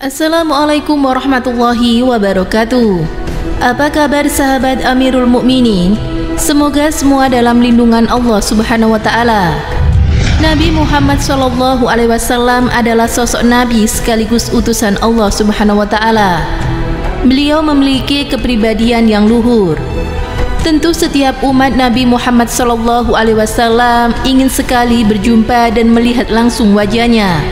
Assalamualaikum warahmatullahi wabarakatuh. Apa kabar sahabat Amirul Mukminin? Semoga semua dalam lindungan Allah Subhanahu wa taala. Nabi Muhammad SAW adalah sosok nabi sekaligus utusan Allah Subhanahu wa taala. Beliau memiliki kepribadian yang luhur. Tentu setiap umat Nabi Muhammad SAW ingin sekali berjumpa dan melihat langsung wajahnya.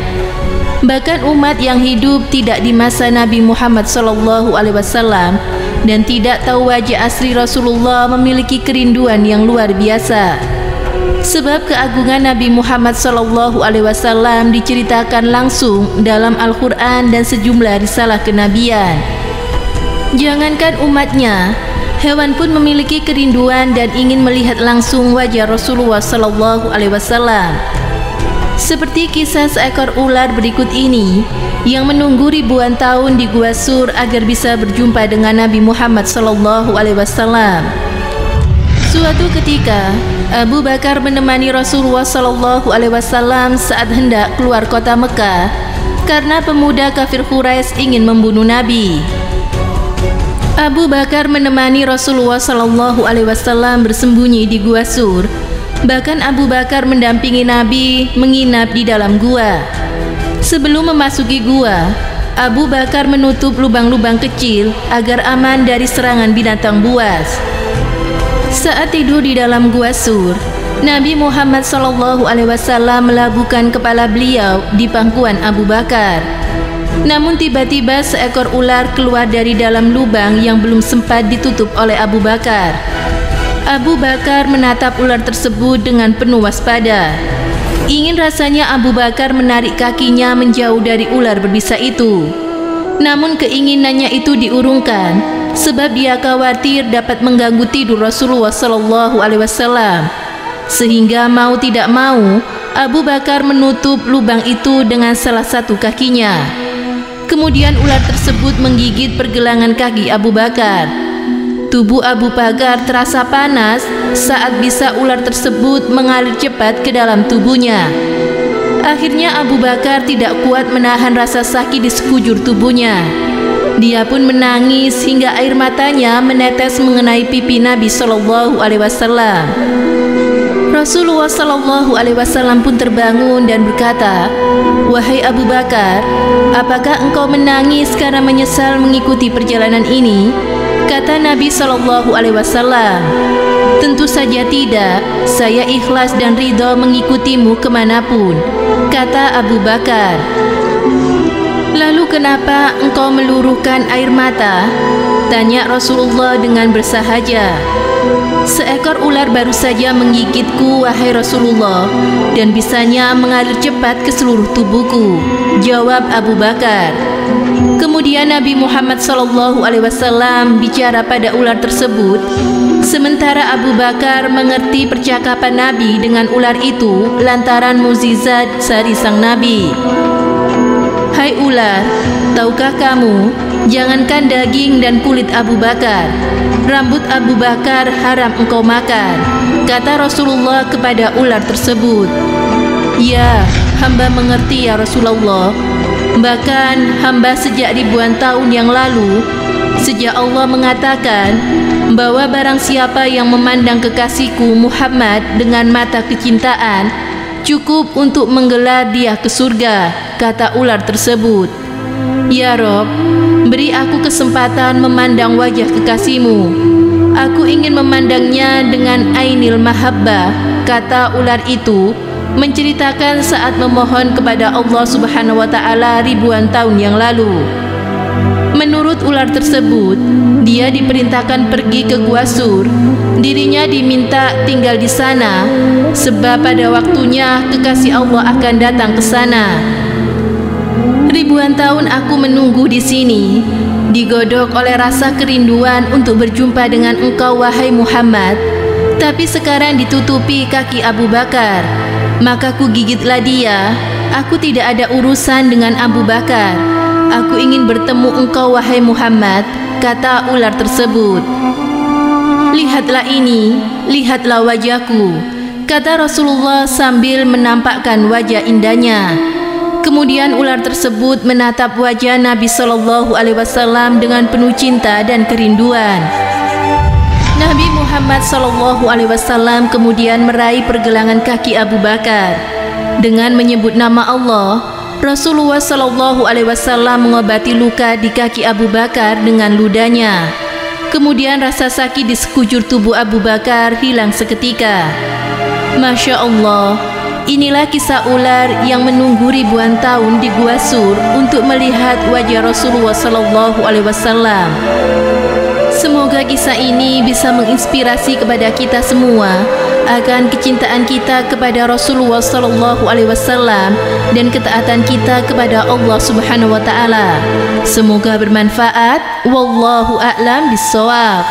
Bahkan umat yang hidup tidak di masa Nabi Muhammad SAW dan tidak tahu wajah asli Rasulullah memiliki kerinduan yang luar biasa. Sebab keagungan Nabi Muhammad SAW diceritakan langsung dalam Al-Quran dan sejumlah risalah kenabian. Jangankan umatnya, hewan pun memiliki kerinduan dan ingin melihat langsung wajah Rasulullah SAW. Seperti kisah seekor ular berikut ini yang menunggu ribuan tahun di Gua Sur agar bisa berjumpa dengan Nabi Muhammad SAW. Suatu ketika, Abu Bakar menemani Rasulullah SAW saat hendak keluar kota Mekah karena pemuda kafir Quraisy ingin membunuh Nabi. Abu Bakar menemani Rasulullah SAW bersembunyi di Gua Sur. Bahkan Abu Bakar mendampingi Nabi menginap di dalam gua. Sebelum memasuki gua, Abu Bakar menutup lubang-lubang kecil agar aman dari serangan binatang buas. Saat tidur di dalam Gua Sur, Nabi Muhammad SAW melabuhkan kepala beliau di pangkuan Abu Bakar. Namun tiba-tiba seekor ular keluar dari dalam lubang yang belum sempat ditutup oleh Abu Bakar. Abu Bakar menatap ular tersebut dengan penuh waspada. Ingin rasanya Abu Bakar menarik kakinya menjauh dari ular berbisa itu. Namun keinginannya itu diurungkan, sebab dia khawatir dapat mengganggu tidur Rasulullah SAW. Sehingga mau tidak mau, Abu Bakar menutup lubang itu dengan salah satu kakinya. Kemudian ular tersebut menggigit pergelangan kaki Abu Bakar. Tubuh Abu Bakar terasa panas saat bisa ular tersebut mengalir cepat ke dalam tubuhnya. Akhirnya Abu Bakar tidak kuat menahan rasa sakit di sekujur tubuhnya. Dia pun menangis hingga air matanya menetes mengenai pipi Nabi SAW. Rasulullah SAW pun terbangun dan berkata, "Wahai Abu Bakar, apakah engkau menangis karena menyesal mengikuti perjalanan ini?" Kata Nabi SAW, "Tentu saja tidak, saya ikhlas dan ridho mengikutimu kemanapun," kata Abu Bakar. "Lalu kenapa engkau meluruhkan air mata?" tanya Rasulullah dengan bersahaja. "Seekor ular baru saja menggigitku, wahai Rasulullah, dan bisanya mengalir cepat ke seluruh tubuhku," jawab Abu Bakar. Kemudian Nabi Muhammad SAW bicara pada ular tersebut, sementara Abu Bakar mengerti percakapan Nabi dengan ular itu lantaran mukjizat dari sang Nabi. "Hai ular, tahukah kamu, jangankan daging dan kulit Abu Bakar, rambut Abu Bakar haram engkau makan," kata Rasulullah kepada ular tersebut. "Ya, hamba mengerti ya Rasulullah. Bahkan hamba sejak ribuan tahun yang lalu, sejak Allah mengatakan bahwa barang siapa yang memandang kekasihku Muhammad dengan mata kecintaan, cukup untuk menggelar dia ke surga," kata ular tersebut. "Ya Rob, beri aku kesempatan memandang wajah kekasihmu. Aku ingin memandangnya dengan ainil mahabbah," kata ular itu, menceritakan saat memohon kepada Allah Subhanahu wa taala ribuan tahun yang lalu. Menurut ular tersebut, dia diperintahkan pergi ke Gua Sur. Dirinya diminta tinggal di sana sebab pada waktunya kekasih Allah akan datang ke sana. "Ribuan tahun aku menunggu di sini, digodok oleh rasa kerinduan untuk berjumpa dengan engkau wahai Muhammad. Tapi sekarang ditutupi kaki Abu Bakar, maka ku gigitlah dia. Aku tidak ada urusan dengan Abu Bakar. Aku ingin bertemu engkau wahai Muhammad," kata ular tersebut. "Lihatlah ini, lihatlah wajahku," kata Rasulullah sambil menampakkan wajah indahnya. Kemudian ular tersebut menatap wajah Nabi Shallallahu Alaihi Wasallam dengan penuh cinta dan kerinduan. Nabi Muhammad Shallallahu Alaihi Wasallam kemudian meraih pergelangan kaki Abu Bakar. Dengan menyebut nama Allah, Rasulullah Shallallahu Alaihi Wasallam mengobati luka di kaki Abu Bakar dengan ludahnya. Kemudian rasa sakit di sekujur tubuh Abu Bakar hilang seketika. Masya Allah, inilah kisah ular yang menunggu ribuan tahun di Gua Sur untuk melihat wajah Rasulullah Shallallahu Alaihi Wasallam. Semoga kisah ini bisa menginspirasi kepada kita semua akan kecintaan kita kepada Rasulullah Sallallahu Alaihi Wasallam dan ketaatan kita kepada Allah Subhanahu Wa Taala. Semoga bermanfaat. Wallahu a'lam bishawab.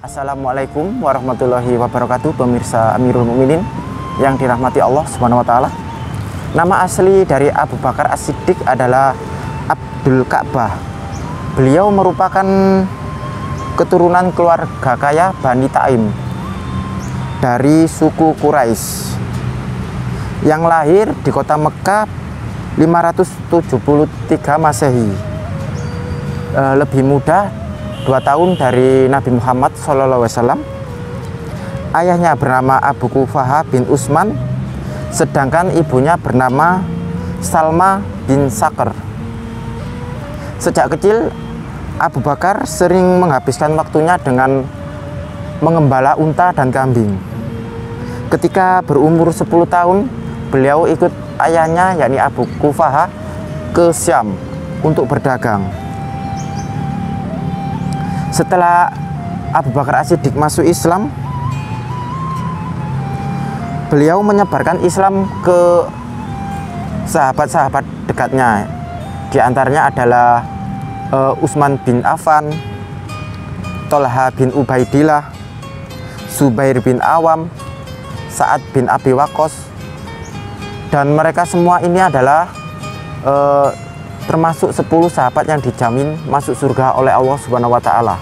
Assalamualaikum warahmatullahi wabarakatuh, pemirsa Amirul Mukminin yang dirahmati Allah Subhanahu wa taala. Nama asli dari Abu Bakar As-Siddiq adalah Abdul Ka'bah. Beliau merupakan keturunan keluarga kaya Bani Taim dari suku Quraisy yang lahir di kota Mekah 573 Masehi. Lebih muda 2 tahun dari Nabi Muhammad SAW. Ayahnya bernama Abu Qufaha bin Utsman, sedangkan ibunya bernama Salma bin Sakr. Sejak kecil, Abu Bakar sering menghabiskan waktunya dengan mengembala unta dan kambing. Ketika berumur 10 tahun, beliau ikut ayahnya yakni Abu Qufaha ke Syam untuk berdagang. Setelah Abu Bakar As-Siddiq masuk Islam, beliau menyebarkan Islam ke sahabat-sahabat dekatnya. Di antaranya adalah Utsman bin Affan, Thalha bin Ubaidillah, Zubair bin Awam, Sa'ad bin Abi Waqqas. Dan mereka semua ini adalah termasuk 10 sahabat yang dijamin masuk surga oleh Allah Subhanahu wa taala.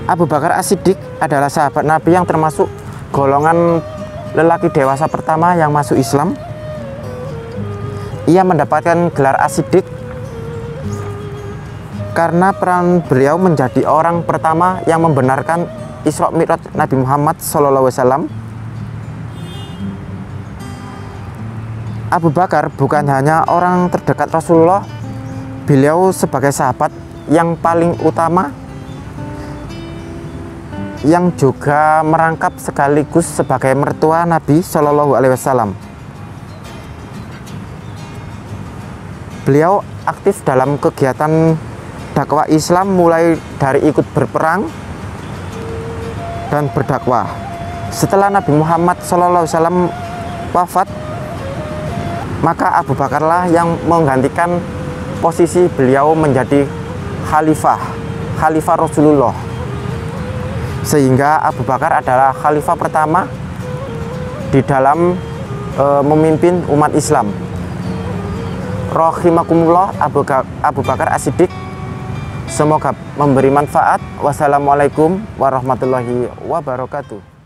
Abu Bakar As-Siddiq adalah sahabat Nabi yang termasuk golongan lelaki dewasa pertama yang masuk Islam. Ia mendapatkan gelar As-Siddiq karena peran beliau menjadi orang pertama yang membenarkan Isra Mi'raj Nabi Muhammad SAW. Abu Bakar bukan hanya orang terdekat Rasulullah, beliau sebagai sahabat yang paling utama yang juga merangkap sekaligus sebagai mertua Nabi Shallallahu Alaihi Wasallam. Beliau aktif dalam kegiatan dakwah Islam mulai dari ikut berperang dan berdakwah. Setelah Nabi Muhammad Shallallahu Alaihi Wasallam wafat, maka Abu Bakarlah yang menggantikan posisi beliau menjadi khalifah Rasulullah, sehingga Abu Bakar adalah khalifah pertama di dalam memimpin umat Islam. Rahimakumullah Abu Bakar As-Siddiq. Semoga memberi manfaat. Wassalamualaikum warahmatullahi wabarakatuh.